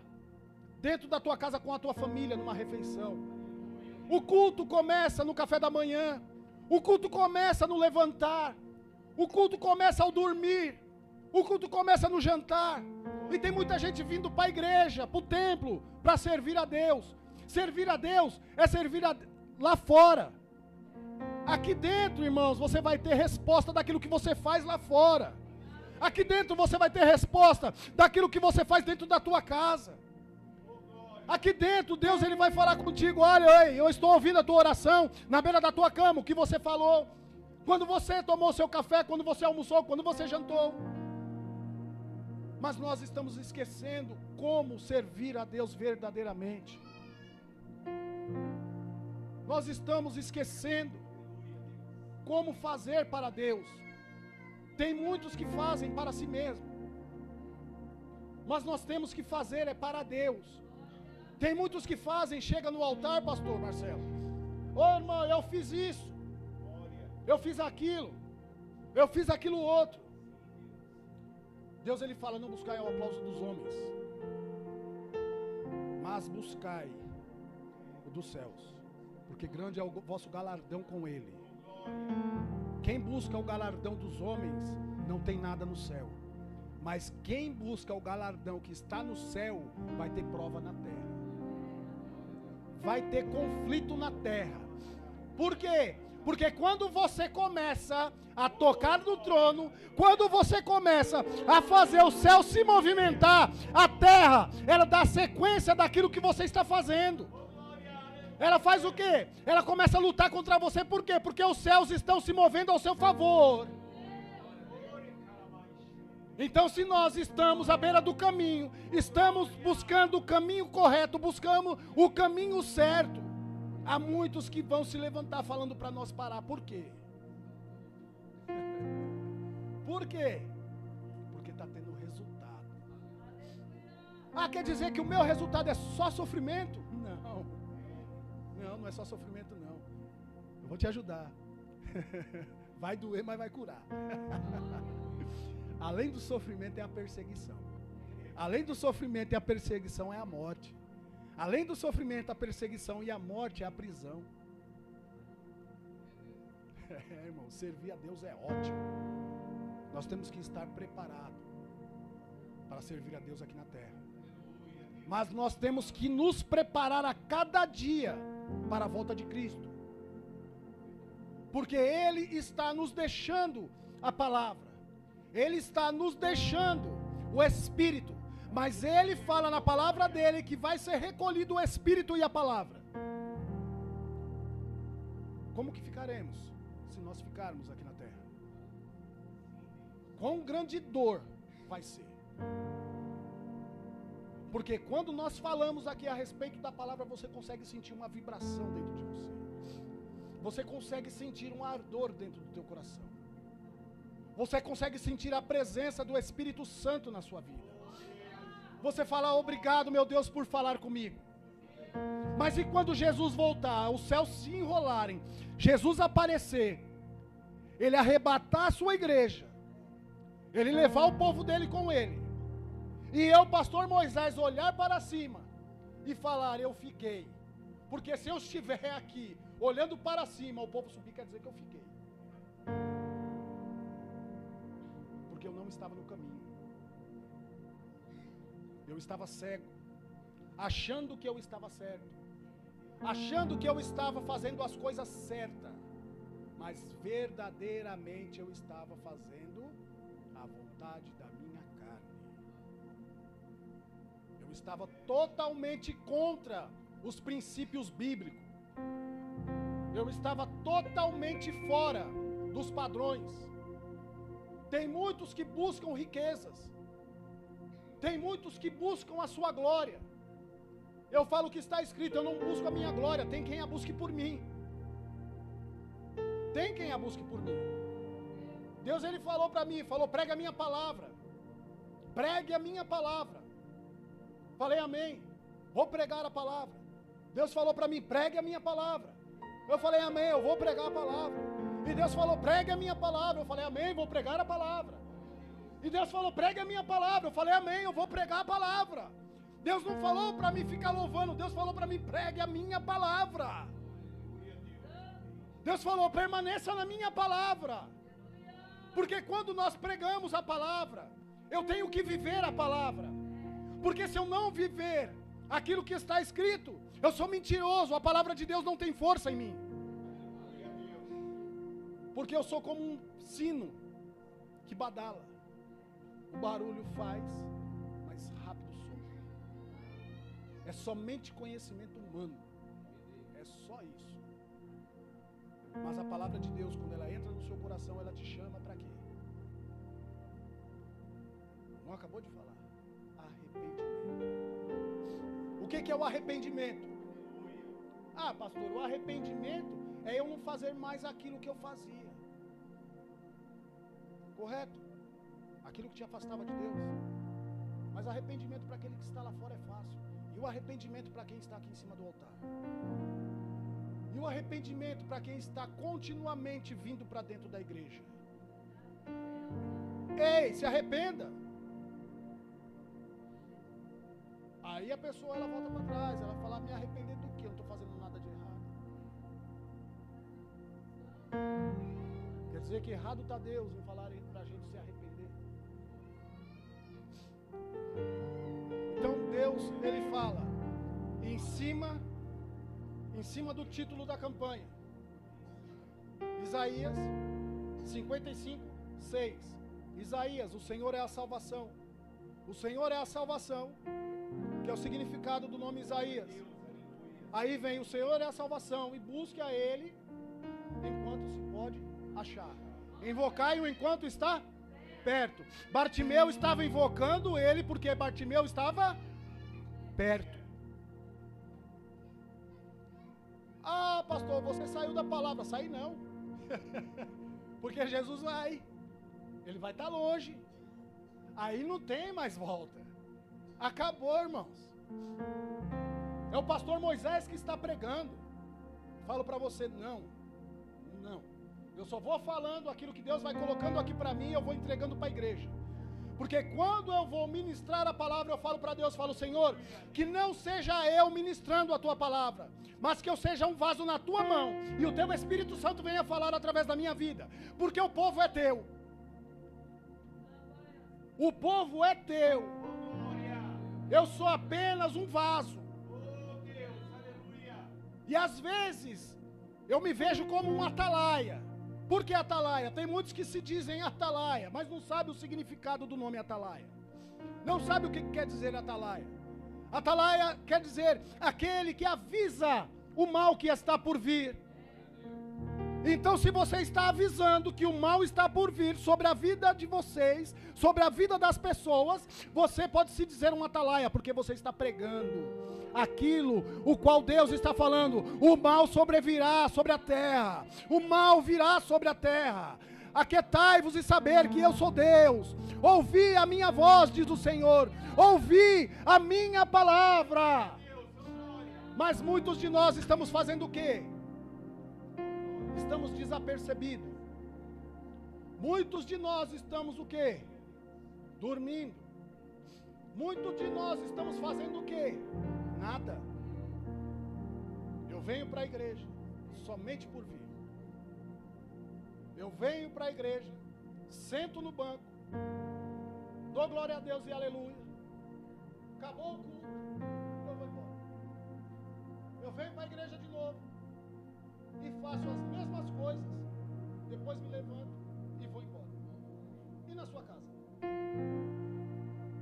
dentro da tua casa com a tua família, numa refeição. O culto começa no café da manhã. O culto começa no levantar. O culto começa ao dormir. O culto começa no jantar. E tem muita gente vindo para a igreja, para o templo, para servir a Deus. Servir a Deus é servir lá fora. Aqui dentro, irmãos, você vai ter resposta daquilo que você faz lá fora. Aqui dentro você vai ter resposta daquilo que você faz dentro da tua casa. Aqui dentro, Deus ele vai falar contigo, olha, eu estou ouvindo a tua oração na beira da tua cama, o que você falou, quando você tomou seu café, quando você almoçou, quando você jantou. Mas nós estamos esquecendo como servir a Deus verdadeiramente. Nós estamos esquecendo como fazer para Deus. Tem muitos que fazem para si mesmo, mas nós temos que fazer é para Deus. Tem muitos que fazem, chega no altar, pastor Marcelo, ô irmão, eu fiz isso, eu fiz aquilo outro. Deus ele fala, não buscai o aplauso dos homens, mas buscai o dos céus, porque grande é o vosso galardão com ele. Quem busca o galardão dos homens não tem nada no céu, mas quem busca o galardão que está no céu vai ter prova na terra, vai ter conflito na terra. Por quê? Porque quando você começa a tocar no trono, quando você começa a fazer o céu se movimentar, a terra, ela dá sequência daquilo que você está fazendo. Ela faz o quê? Ela começa a lutar contra você, por quê? Porque os céus estão se movendo ao seu favor. Então, se nós estamos à beira do caminho, estamos buscando o caminho correto, buscamos o caminho certo, há muitos que vão se levantar falando para nós parar. Por quê? Por quê? Porque está tendo resultado. Ah, quer dizer que o meu resultado é só sofrimento? Não é só sofrimento não. Eu vou te ajudar. Vai doer, mas vai curar. Além do sofrimento é a perseguição. Além do sofrimento e a perseguição é a morte. Além do sofrimento, a perseguição e a morte é a prisão. Irmão, servir a Deus é ótimo. Nós temos que estar preparados para servir a Deus aqui na terra. Mas nós temos que nos preparar a cada dia para a volta de Cristo. Porque Ele está nos deixando a palavra. Ele está nos deixando o Espírito. Mas Ele fala na palavra dEle que vai ser recolhido o Espírito e a palavra. Como que ficaremos se nós ficarmos aqui na terra? Quão grande dor vai ser. Porque quando nós falamos aqui a respeito da palavra, você consegue sentir uma vibração dentro de você. Você consegue sentir um ardor dentro do teu coração. Você consegue sentir a presença do Espírito Santo na sua vida. Você fala, obrigado meu Deus por falar comigo. Mas e quando Jesus voltar, os céus se enrolarem, Jesus aparecer, Ele arrebatar a sua igreja, Ele levar o povo dele com Ele, e eu, pastor Moisés, olhar para cima e falar, eu fiquei. Porque se eu estiver aqui, olhando para cima, o povo subir, quer dizer que eu fiquei. Porque eu não estava no caminho. Eu estava cego, achando que eu estava certo, achando que eu estava fazendo as coisas certas, mas verdadeiramente eu estava fazendo a vontade da minha carne. Eu estava totalmente contra os princípios bíblicos. Eu estava totalmente fora dos padrões. Tem muitos que buscam riquezas. Tem muitos que buscam a sua glória. Eu falo o que está escrito, eu não busco a minha glória, tem quem a busque por mim. Tem quem a busque por mim. Deus ele falou para mim, falou, pregue a minha palavra. Pregue a minha palavra. Falei amém, vou pregar a palavra. Deus falou para mim, pregue a minha palavra. Eu falei amém, eu vou pregar a palavra. E Deus falou, pregue a minha palavra. Eu falei amém, vou pregar a palavra. E Deus falou, pregue a minha palavra. Eu falei amém, eu vou pregar a palavra. Deus não falou para mim ficar louvando, Deus falou para mim, pregue a minha palavra. Deus falou, permaneça na minha palavra. Porque quando nós pregamos a palavra, eu tenho que viver a palavra. Porque se eu não viver aquilo que está escrito, eu sou mentiroso, a palavra de Deus não tem força em mim. Porque eu sou como um sino que badala. o barulho faz, mas rápido some. É somente conhecimento humano. É só isso. Mas a palavra de Deus, quando ela entra no seu coração, ela te chama para quê? Não acabou de falar? Arrependimento. O que é o arrependimento? Ah, pastor, o arrependimento é eu não fazer mais aquilo que eu fazia. Correto? Aquilo que te afastava de Deus. Mas arrependimento para aquele que está lá fora é fácil. E o arrependimento para quem está aqui em cima do altar? E o arrependimento para quem está continuamente vindo para dentro da igreja? Ei, se arrependa. Aí a pessoa ela volta para trás, ela fala, me arrepender do quê? Eu não estou fazendo nada de errado. Quer dizer que errado está Deus em falar para a gente se arrepender. Então Deus, ele fala em cima do título da campanha. Isaías 55, 6. Isaías, o Senhor é a salvação. O Senhor é a salvação, que é o significado do nome Isaías. Aí vem o Senhor é a salvação, e busque a Ele enquanto se pode achar. Invocai-o enquanto está perto. Bartimeu estava invocando Ele porque Bartimeu estava perto. Ah, pastor, você saiu da palavra. Saí não. Porque Jesus vai. Ele vai estar longe. Aí não tem mais volta. Acabou, irmãos. É o pastor Moisés que está pregando. Falo para você, não. Eu só vou falando aquilo que Deus vai colocando aqui para mim, eu vou entregando para a igreja. Porque quando eu vou ministrar a palavra, eu falo para Deus, falo, Senhor, que não seja eu ministrando a tua palavra, mas que eu seja um vaso na tua mão, e o teu Espírito Santo venha falar através da minha vida. Porque o povo é teu. O povo é teu. Eu sou apenas um vaso. E às vezes, eu me vejo como um atalaia. Por que atalaia? Tem muitos que se dizem atalaia, mas não sabem o significado do nome atalaia. Não sabe o que quer dizer atalaia. Atalaia quer dizer aquele que avisa o mal que está por vir. Então, se você está avisando que o mal está por vir sobre a vida de vocês, sobre a vida das pessoas, você pode se dizer um atalaia, porque você está pregando aquilo o qual Deus está falando. O mal sobrevirá sobre a terra, o mal virá sobre a terra. Aquietai-vos e saber que eu sou Deus. Ouvi a minha voz, diz o Senhor. Ouvi a minha palavra. Mas muitos de nós estamos fazendo o quê? Estamos desapercebidos. Muitos de nós estamos o quê? Dormindo. Muitos de nós estamos fazendo o quê? Nada. Eu venho para a igreja somente por vir. Eu venho para a igreja, sento no banco, dou glória a Deus e aleluia. Acabou o culto, eu vou embora. Eu venho para a igreja de novo e faço as mesmas coisas, depois me levanto e vou embora. E na sua casa?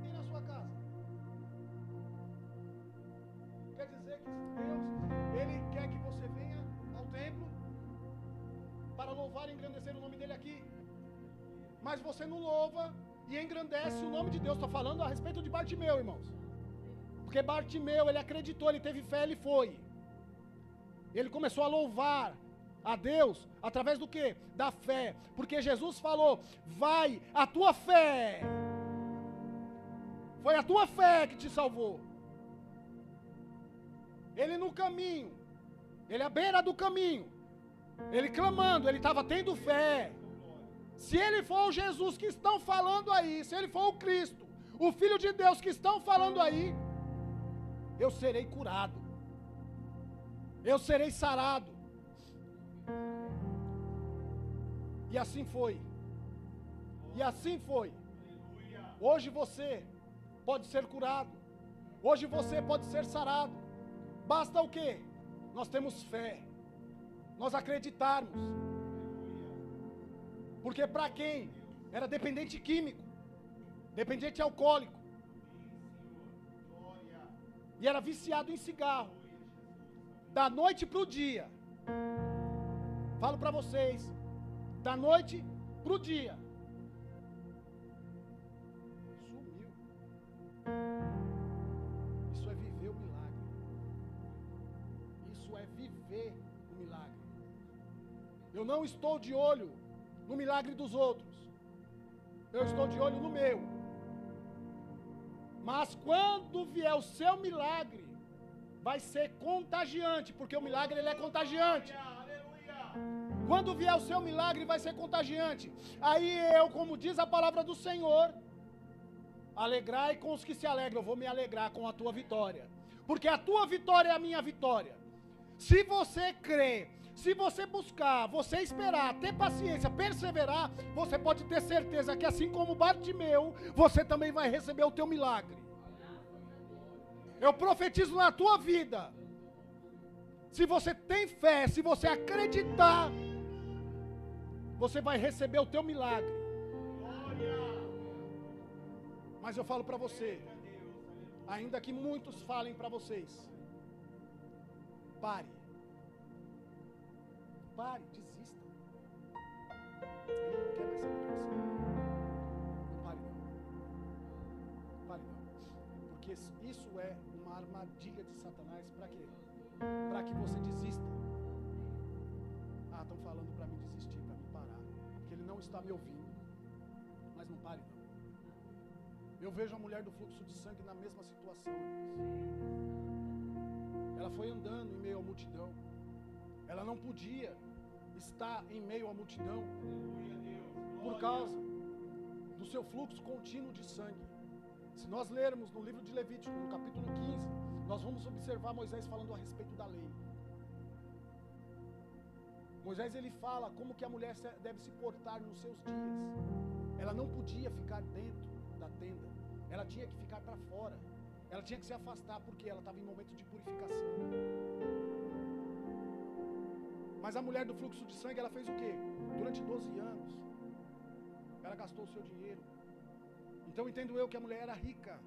E na sua casa? Quer dizer que Deus, Ele quer que você venha ao templo para louvar e engrandecer o nome dEle aqui. Mas você não louva e engrandece o nome de Deus. Estou falando a respeito de Bartimeu, irmãos. Porque Bartimeu, ele acreditou, ele teve fé, ele foi. Ele começou a louvar a Deus através do quê? Da fé. Porque Jesus falou, vai, a tua fé. Foi a tua fé que te salvou. Ele no caminho, ele à beira do caminho, ele clamando, ele estava tendo fé. Se ele for o Jesus que estão falando aí, se ele for o Cristo, o Filho de Deus que estão falando aí, eu serei curado, eu serei sarado. E assim foi. E assim foi. Hoje você pode ser curado. Hoje você pode ser sarado. Basta o quê? Nós temos fé. Nós acreditarmos. Porque para quem era dependente químico, dependente alcoólico, e era viciado em cigarro, da noite para o dia, falo para vocês, da noite para o dia, sumiu. Isso é viver o milagre. Isso é viver o milagre. Eu não estou de olho no milagre dos outros, eu estou de olho no meu. Mas quando vier o seu milagre, vai ser contagiante, porque o milagre ele é contagiante. Quando vier o seu milagre, vai ser contagiante. Aí eu, como diz a palavra do Senhor, alegrai com os que se alegram. Eu vou me alegrar com a tua vitória, porque a tua vitória é a minha vitória. Se você crer, se você buscar, você esperar, ter paciência, perseverar, você pode ter certeza que assim como Bartimeu, você também vai receber o teu milagre. Eu profetizo na tua vida. Se você tem fé, se você acreditar, você vai receber o teu milagre. Mas eu falo para você, ainda que muitos falem para vocês, pare, desista. Ele não quer mais saber de você. Não pare não. Não pare não. Porque isso é uma armadilha de Satanás. Para quê? Para que você desista. Ah, estão falando para mim desistir, para mim parar, porque ele não está me ouvindo. Mas não pare não. Eu vejo a mulher do fluxo de sangue na mesma situação. Ela foi andando em meio à multidão. Ela não podia estar em meio à multidão por causa do seu fluxo contínuo de sangue. Se nós lermos no livro de Levítico, no capítulo 15, nós vamos observar Moisés falando a respeito da lei. Moisés ele fala como que a mulher deve se portar nos seus dias. Ela não podia ficar dentro da tenda, ela tinha que ficar para fora. Ela tinha que se afastar porque ela estava em momento de purificação. Mas a mulher do fluxo de sangue, ela fez o quê? Durante 12 anos, ela gastou o seu dinheiro. Então entendo eu que a mulher era rica.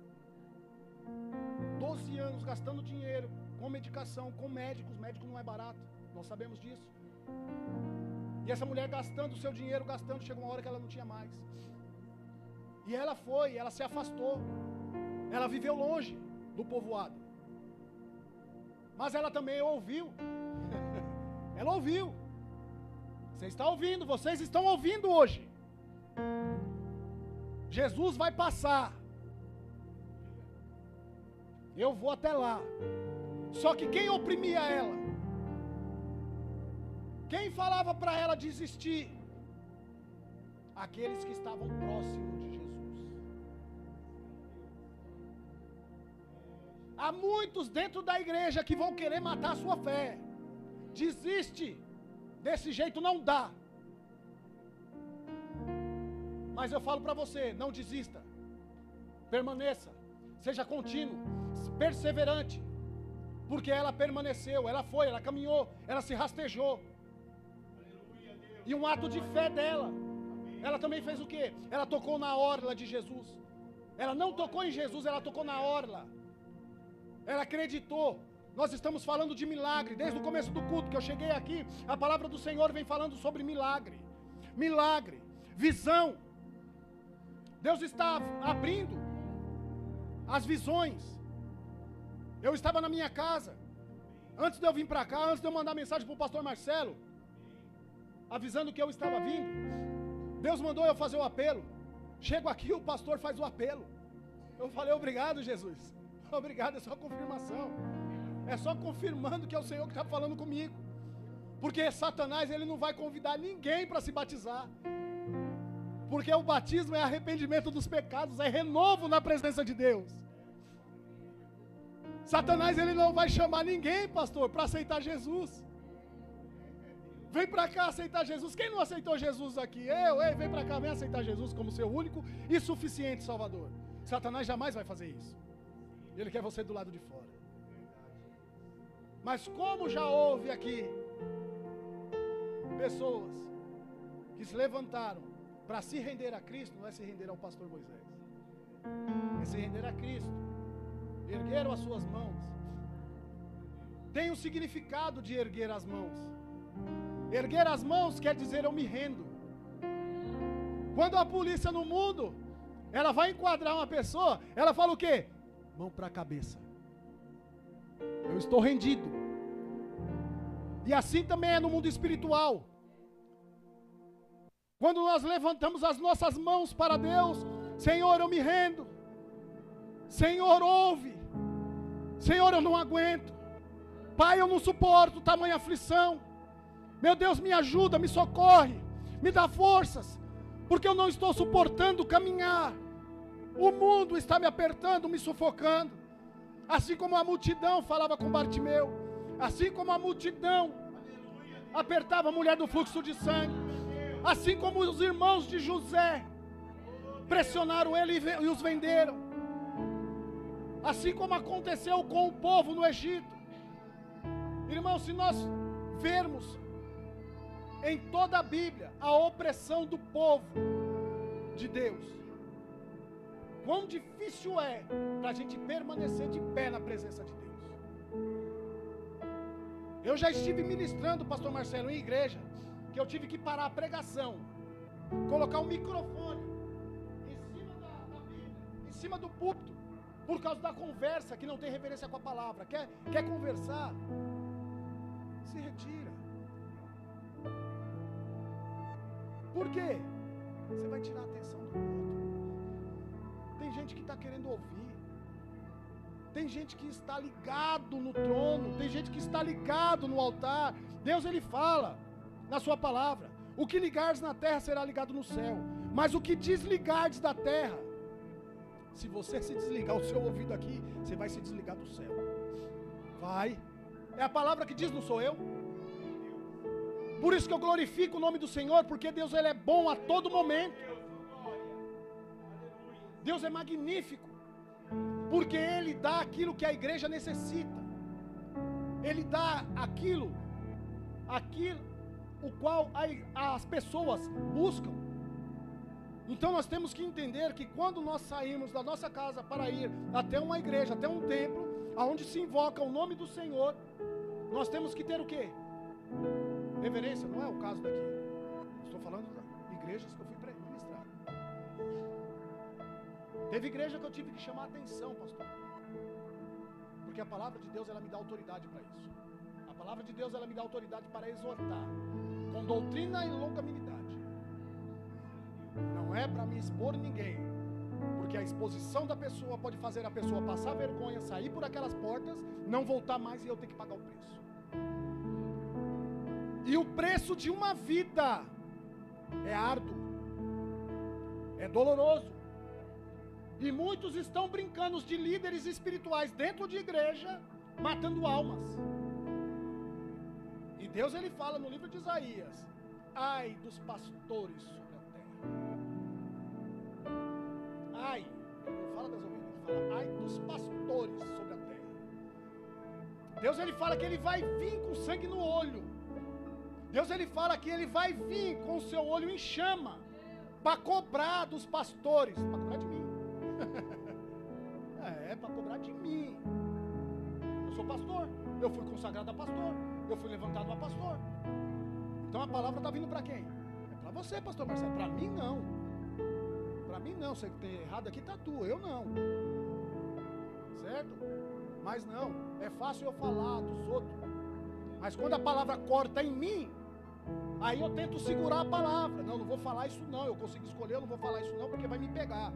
12 anos gastando dinheiro com medicação, com médicos. Médico não é barato, nós sabemos disso. E essa mulher gastando o seu dinheiro, chegou uma hora que ela não tinha mais. E ela se afastou. Ela viveu longe do povoado. Mas ela também ouviu. Ela ouviu. Você está ouvindo, vocês estão ouvindo hoje. Jesus vai passar. Eu vou até lá. Só que quem oprimia ela? Quem falava para ela desistir? Aqueles que estavam próximos de Jesus. Há muitos dentro da igreja que vão querer matar a sua fé. Desiste. Desse jeito não dá. Mas eu falo para você, não desista. Permaneça. Seja contínuo. Perseverante. Porque ela permaneceu, ela foi, ela caminhou, ela se rastejou. E um ato de fé dela. Ela também fez o quê? Ela tocou na orla de Jesus. Ela não tocou em Jesus, ela tocou na orla. Ela acreditou. Nós estamos falando de milagre. Desde o começo do culto que eu cheguei aqui, a palavra do Senhor vem falando sobre milagre. Milagre, visão. Deus está abrindo as visões. Eu estava na minha casa, antes de eu vir para cá, antes de eu mandar mensagem para o pastor Marcelo, avisando que eu estava vindo, Deus mandou eu fazer o apelo. Chego aqui, o pastor faz o apelo. Eu falei, obrigado, Jesus. Obrigado, é só confirmação. É só confirmando que é o Senhor que está falando comigo. Porque Satanás, ele não vai convidar ninguém para se batizar. Porque o batismo é arrependimento dos pecados, é renovo na presença de Deus. Satanás, ele não vai chamar ninguém, pastor, para aceitar Jesus. Vem para cá aceitar Jesus. Quem não aceitou Jesus aqui? Vem para cá, vem aceitar Jesus como seu único e suficiente Salvador. Satanás jamais vai fazer isso. Ele quer você do lado de fora. Mas como já houve aqui pessoas que se levantaram para se render a Cristo, não é se render ao pastor Moisés. é se render a Cristo. Ergueram as suas mãos. Tem um significado de erguer as mãos. Erguer as mãos quer dizer eu me rendo. Quando a polícia no mundo, ela vai enquadrar uma pessoa, ela fala o quê? Mão para a cabeça. Eu estou rendido. E assim também é no mundo espiritual. Quando nós levantamos as nossas mãos para Deus, Senhor, eu me rendo. Senhor, ouve. Senhor, eu não aguento. Pai, eu não suporto tamanha aflição. Meu Deus, me ajuda, me socorre, me dá forças, porque eu não estou suportando caminhar. O mundo está me apertando, me sufocando. Assim como a multidão falava com Bartimeu, assim como a multidão apertava a mulher do fluxo de sangue, assim como os irmãos de José pressionaram ele e os venderam, assim como aconteceu com o povo no Egito. Irmãos, se nós vermos em toda a Bíblia a opressão do povo de Deus, quão difícil é para a gente permanecer de pé na presença de Deus. Eu já estive ministrando, pastor Marcelo, em igreja, que eu tive que parar a pregação, colocar um microfone em cima da Bíblia, em cima do púlpito, por causa da conversa que não tem referência com a palavra. Quer conversar? Se retira. Por quê? Você vai tirar a atenção do outro. Tem gente que está querendo ouvir. Tem gente que está ligado no trono. Tem gente que está ligado no altar. Deus, Ele fala na sua palavra: o que ligares na terra será ligado no céu, mas o que desligares da terra, se você se desligar o seu ouvido aqui, você vai se desligar do céu. Vai. É a palavra que diz, não sou eu. Por isso que eu glorifico o nome do Senhor, porque Deus, Ele é bom a todo momento. Deus é magnífico, porque Ele dá aquilo que a igreja necessita. Ele dá aquilo o qual as pessoas buscam. Então nós temos que entender que quando nós saímos da nossa casa para ir até uma igreja, até um templo, aonde se invoca o nome do Senhor, nós temos que ter o quê? Reverência. Não é o caso daqui. Estou falando de igrejas que eu fui ministrar. Teve igreja que eu tive que chamar a atenção, pastor, porque a palavra de Deus, ela me dá autoridade para isso. A palavra de Deus, ela me dá autoridade para exortar com doutrina e longanimidade. Não é para me expor ninguém, porque a exposição da pessoa pode fazer a pessoa passar vergonha, sair por aquelas portas, não voltar mais e eu ter que pagar o preço. E o preço de uma vida é árduo, é doloroso. E muitos estão brincando de líderes espirituais dentro de igreja, matando almas. E Deus, Ele fala no livro de Isaías: ai dos pastores sobre a terra. Ai, Ele não fala das ovelhas, Ele fala ai dos pastores sobre a terra. Deus, Ele fala que Ele vai vir com sangue no olho. Deus, Ele fala que Ele vai vir com o seu olho em chama para cobrar dos pastores, para cobrar de mim. Para cobrar de mim. Eu sou pastor, eu fui consagrado a pastor, eu fui levantado a pastor. Então a palavra está vindo para quem? É para você, pastor Marcelo. Para mim não. Para mim não. Você tem errado aqui, tá tu, eu não. Certo? Mas não, é fácil eu falar dos outros. Mas quando a palavra corta em mim, aí eu tento segurar a palavra. Não vou falar isso não, eu consigo escolher, eu não vou falar isso não, porque vai me pegar.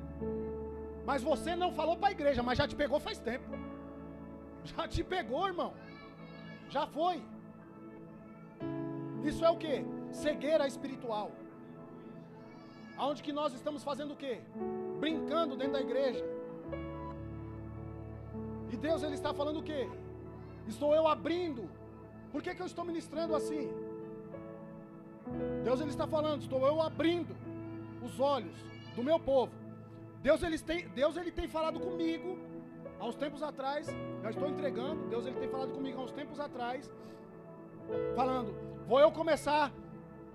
Mas você não falou para a igreja, mas já te pegou faz tempo. Já te pegou, irmão. Já foi. Isso é o quê? Cegueira espiritual. Aonde que nós estamos fazendo o quê? Brincando dentro da igreja. E Deus, Ele está falando o quê? Estou eu abrindo. Por que eu estou ministrando assim? Deus, Ele está falando, estou eu abrindo os olhos do meu povo. Deus ele tem falado comigo há uns tempos atrás. Já estou entregando. Deus, Ele tem falado comigo há uns tempos atrás, falando: vou eu começar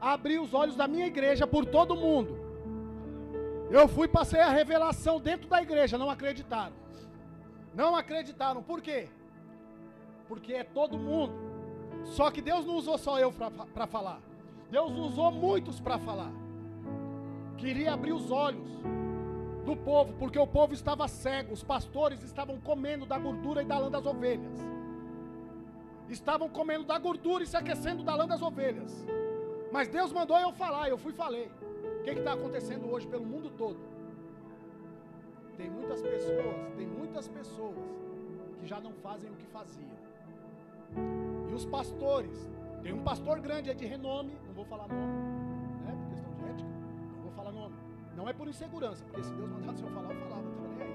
a abrir os olhos da minha igreja por todo mundo. Eu fui, passei a revelação dentro da igreja, não acreditaram. Não acreditaram, por quê? Porque é todo mundo. Só que Deus não usou só eu para falar. Deus usou muitos para falar. Queria abrir os olhos do povo, porque o povo estava cego. Os pastores estavam comendo da gordura e da lã das ovelhas. Estavam comendo da gordura e se aquecendo da lã das ovelhas. Mas Deus mandou eu falar, eu fui e falei. O que está acontecendo hoje pelo mundo todo? Tem muitas pessoas que já não fazem o que faziam. E os pastores, tem um pastor grande, é de renome, não vou falar nome, né, por questão de ética, não vou falar nome. Não é por insegurança, porque se Deus mandasse eu falava, não estava nem aí.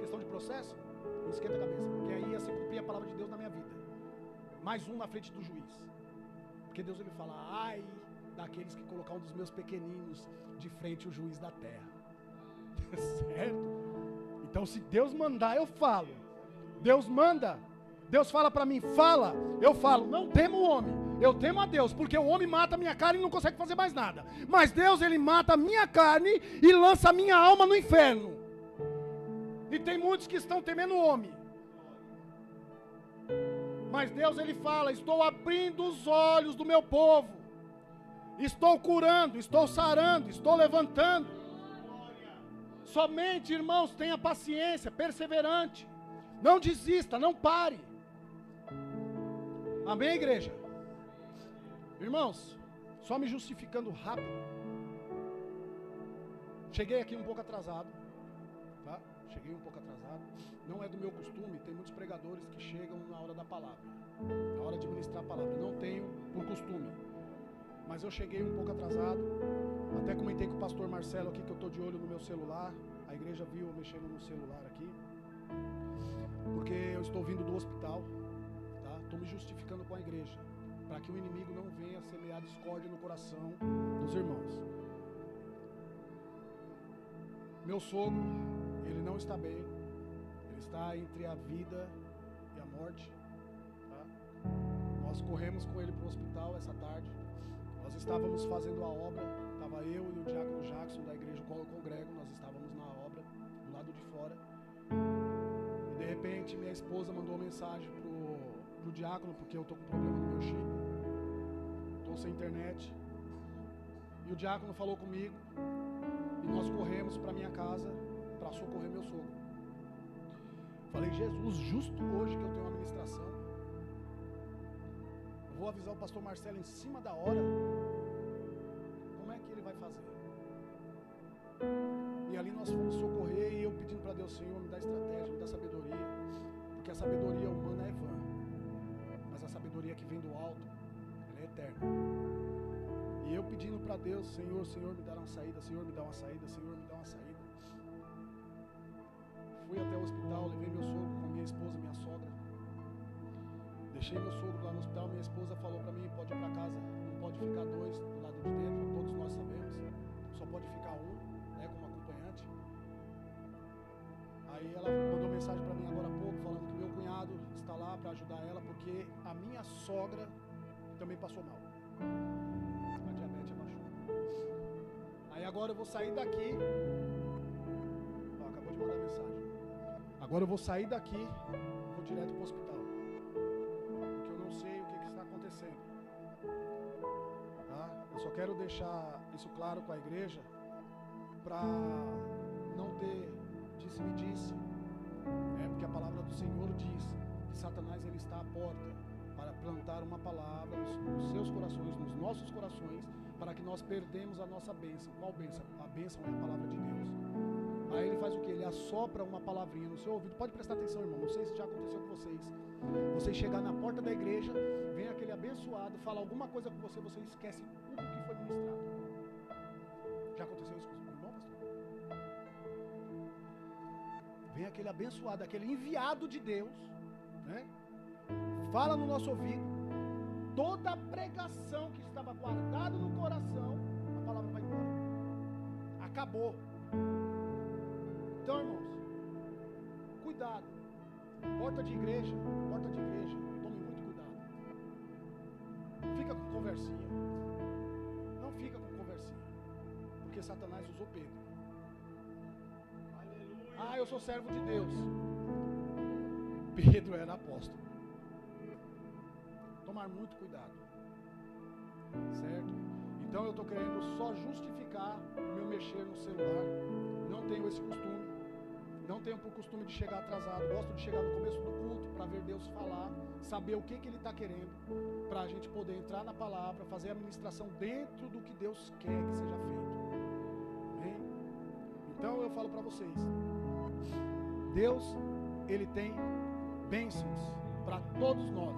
Questão de processo, não esquenta a cabeça, porque aí ia se cumprir a palavra de Deus na minha vida. Mais um na frente do juiz. Porque Deus ele fala, ai daqueles que colocar um dos meus pequeninos de frente o juiz da terra. Certo? Então se Deus mandar, eu falo. Deus manda, Deus fala para mim, fala, eu falo, não temo o homem, eu temo a Deus, porque o homem mata a minha carne e não consegue fazer mais nada. Mas Deus, ele mata a minha carne e lança a minha alma no inferno. E tem muitos que estão temendo o homem. Mas Deus, ele fala, estou abrindo os olhos do meu povo. Estou curando, estou sarando, estou levantando. Somente, irmãos, tenha paciência, perseverante. Não desista, não pare. Amém, igreja? Irmãos, só me justificando rápido. Cheguei aqui um pouco atrasado, tá? Cheguei um pouco atrasado. Não é do meu costume, tem muitos pregadores que chegam na hora da palavra, na hora de ministrar a palavra. Não tenho por costume. Mas eu cheguei um pouco atrasado. Até comentei com o pastor Marcelo aqui que eu estou de olho no meu celular. A igreja viu eu mexendo no celular aqui. Porque eu estou vindo do hospital, tá? Estou me justificando com a igreja, para que o inimigo não venha semear discórdia no coração dos irmãos. Meu sogro, ele não está bem. Ele está entre a vida e a morte, tá? Nós corremos com ele para o hospital essa tarde. Nós estávamos fazendo a obra, estava eu e o diácono Jackson da igreja qual eu congrego, nós estávamos na obra, do lado de fora. E de repente minha esposa mandou uma mensagem pro diácono, porque eu estou com problema no meu chip, estou sem internet. E o diácono falou comigo, e nós corremos para minha casa para socorrer meu sogro. Falei, Jesus, justo hoje que eu tenho uma ministração, vou avisar o pastor Marcelo em cima da hora. Como é que ele vai fazer? E ali nós fomos socorrer e eu pedindo para Deus, Senhor, me dá estratégia, me dá sabedoria. Porque a sabedoria humana é vã. Mas a sabedoria que vem do alto, ela é eterna. E eu pedindo para Deus, Senhor, Senhor, me dá uma saída, Senhor, me dá uma saída, Senhor, me dá uma saída. Fui até o hospital, levei meu sogro com minha esposa, minha sogra. Deixei meu sogro lá no hospital, minha esposa falou para mim, pode ir para casa, não pode ficar dois do lado de dentro, todos nós sabemos, só pode ficar um, né, como acompanhante. Aí ela mandou mensagem para mim agora há pouco, falando que meu cunhado está lá para ajudar ela, porque a minha sogra também passou mal. A diabetes abaixou. Aí agora eu vou sair daqui, acabou de mandar mensagem. Agora eu vou sair daqui, vou direto para o hospital. Tá? Eu só quero deixar isso claro com a igreja, para não ter disse-me-disse, porque a palavra do Senhor diz que Satanás ele está à porta para plantar uma palavra nos seus corações, nos nossos corações, para que nós perdemos a nossa bênção. Qual bênção? A bênção é a palavra de Deus. Aí ele faz o que? Ele assopra uma palavrinha no seu ouvido. Pode prestar atenção, irmão. Não sei se já aconteceu com vocês. Vocês chegar na porta da igreja, vem aquele abençoado, fala alguma coisa com você, você esquece tudo que foi ministrado. Já aconteceu isso com o irmão, pastor? Vem aquele abençoado, aquele enviado de Deus, né? Fala no nosso ouvido. Toda a pregação que estava guardada no coração, a palavra vai embora. Acabou. Então, irmãos, cuidado. Porta de igreja, tome muito cuidado. Fica com conversinha. Não fica com conversinha. Porque Satanás usou Pedro. eu sou servo de Deus. Pedro era apóstolo. Tomar muito cuidado. Certo? Então eu estou querendo só justificar o meu mexer no celular. Não tenho esse costume. Não tenho por costume de chegar atrasado. Gosto de chegar no começo do culto para ver Deus falar, saber o que Ele está querendo, para a gente poder entrar na palavra, fazer a ministração dentro do que Deus quer que seja feito. Amém? Então eu falo para vocês, Deus, Ele tem bênçãos para todos nós.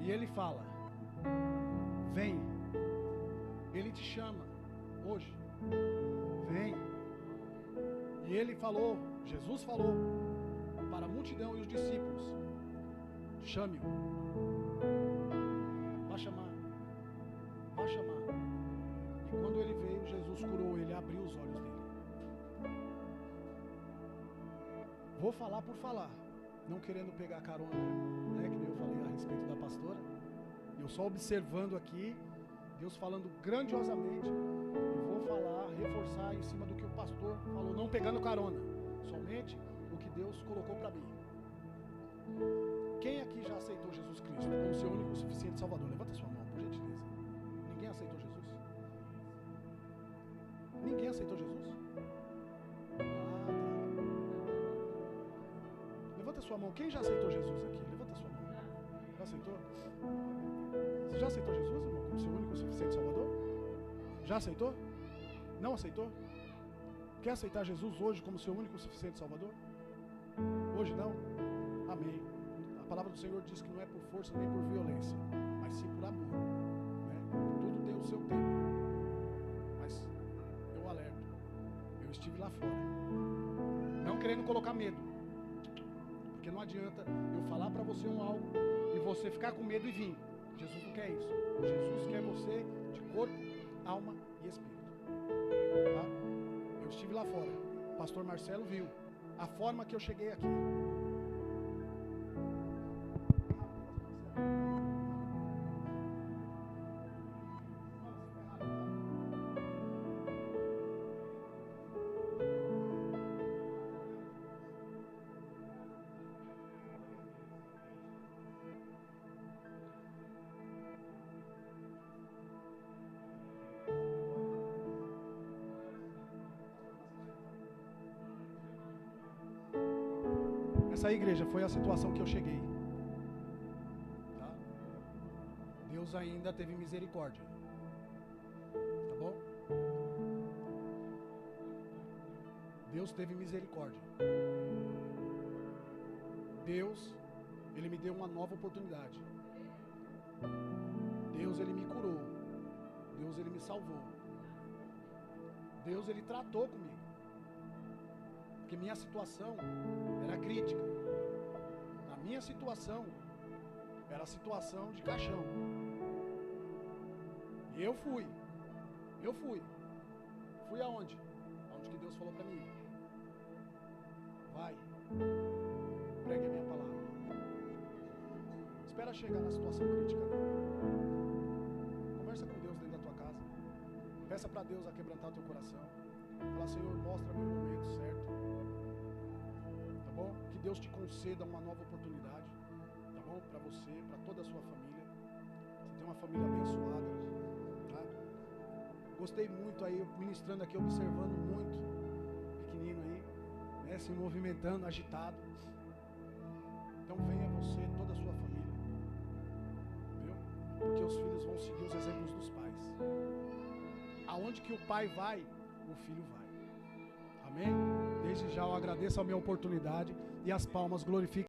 E Ele fala, vem. Ele te chama hoje. Vem. E Ele falou, Jesus falou para a multidão e os discípulos, chame-o. Vá chamar. Vá chamar. E quando ele veio, Jesus curou ele, abriu os olhos dele. Vou falar por falar, não querendo pegar carona, né, que nem eu falei a respeito da pastora. Eu só observando aqui, Deus falando grandiosamente, e vou falar, reforçar em cima do que o pastor falou, não pegando carona, somente o que Deus colocou para mim. Quem aqui já aceitou Jesus Cristo como seu único e suficiente Salvador? Levanta sua mão, por gentileza. Ninguém aceitou Jesus? Ninguém aceitou Jesus? Ah, tá. Levanta sua mão. Quem já aceitou Jesus aqui? Levanta sua mão. Já aceitou? Você já aceitou Jesus, irmão, como seu único e suficiente Salvador? Já aceitou? Não aceitou? Quer aceitar Jesus hoje como seu único e suficiente Salvador? Hoje não? Amém. A palavra do Senhor diz que não é por força nem por violência, mas sim por amor, né? Tudo tem o seu tempo. Mas eu alerto, eu estive lá fora, não querendo colocar medo, porque não adianta eu falar para você algo e você ficar com medo e vir. Jesus não quer isso. Jesus quer você de corpo, alma e espírito, tá? Eu estive lá fora, o pastor Marcelo viu a forma que eu cheguei aqui. Essa igreja foi a situação que eu cheguei, tá? Deus ainda teve misericórdia, tá bom? Deus teve misericórdia. Deus, Ele me deu uma nova oportunidade. Deus, Ele me curou. Deus, Ele me salvou. Deus, Ele tratou comigo. Porque minha situação era crítica. A minha situação era a situação de caixão. E eu fui. Fui aonde? Aonde que Deus falou para mim. Vai. Pregue a minha palavra. Espera chegar na situação crítica. Conversa com Deus dentro da tua casa. Peça para Deus a quebrantar o teu coração. Fala, Senhor, mostra-me o momento certo. Tá bom? Que Deus te conceda uma nova oportunidade. Tá bom? Para você, para toda a sua família. Você tem uma família abençoada. Tá? Gostei muito aí, ministrando aqui, observando muito. Pequenino aí, né? Se movimentando, agitado. Então venha você, toda a sua família. Viu? Porque os filhos vão seguir os exemplos dos pais. Aonde que o pai vai, o filho vai. Amém? Desde já eu agradeço a minha oportunidade e as palmas glorificam.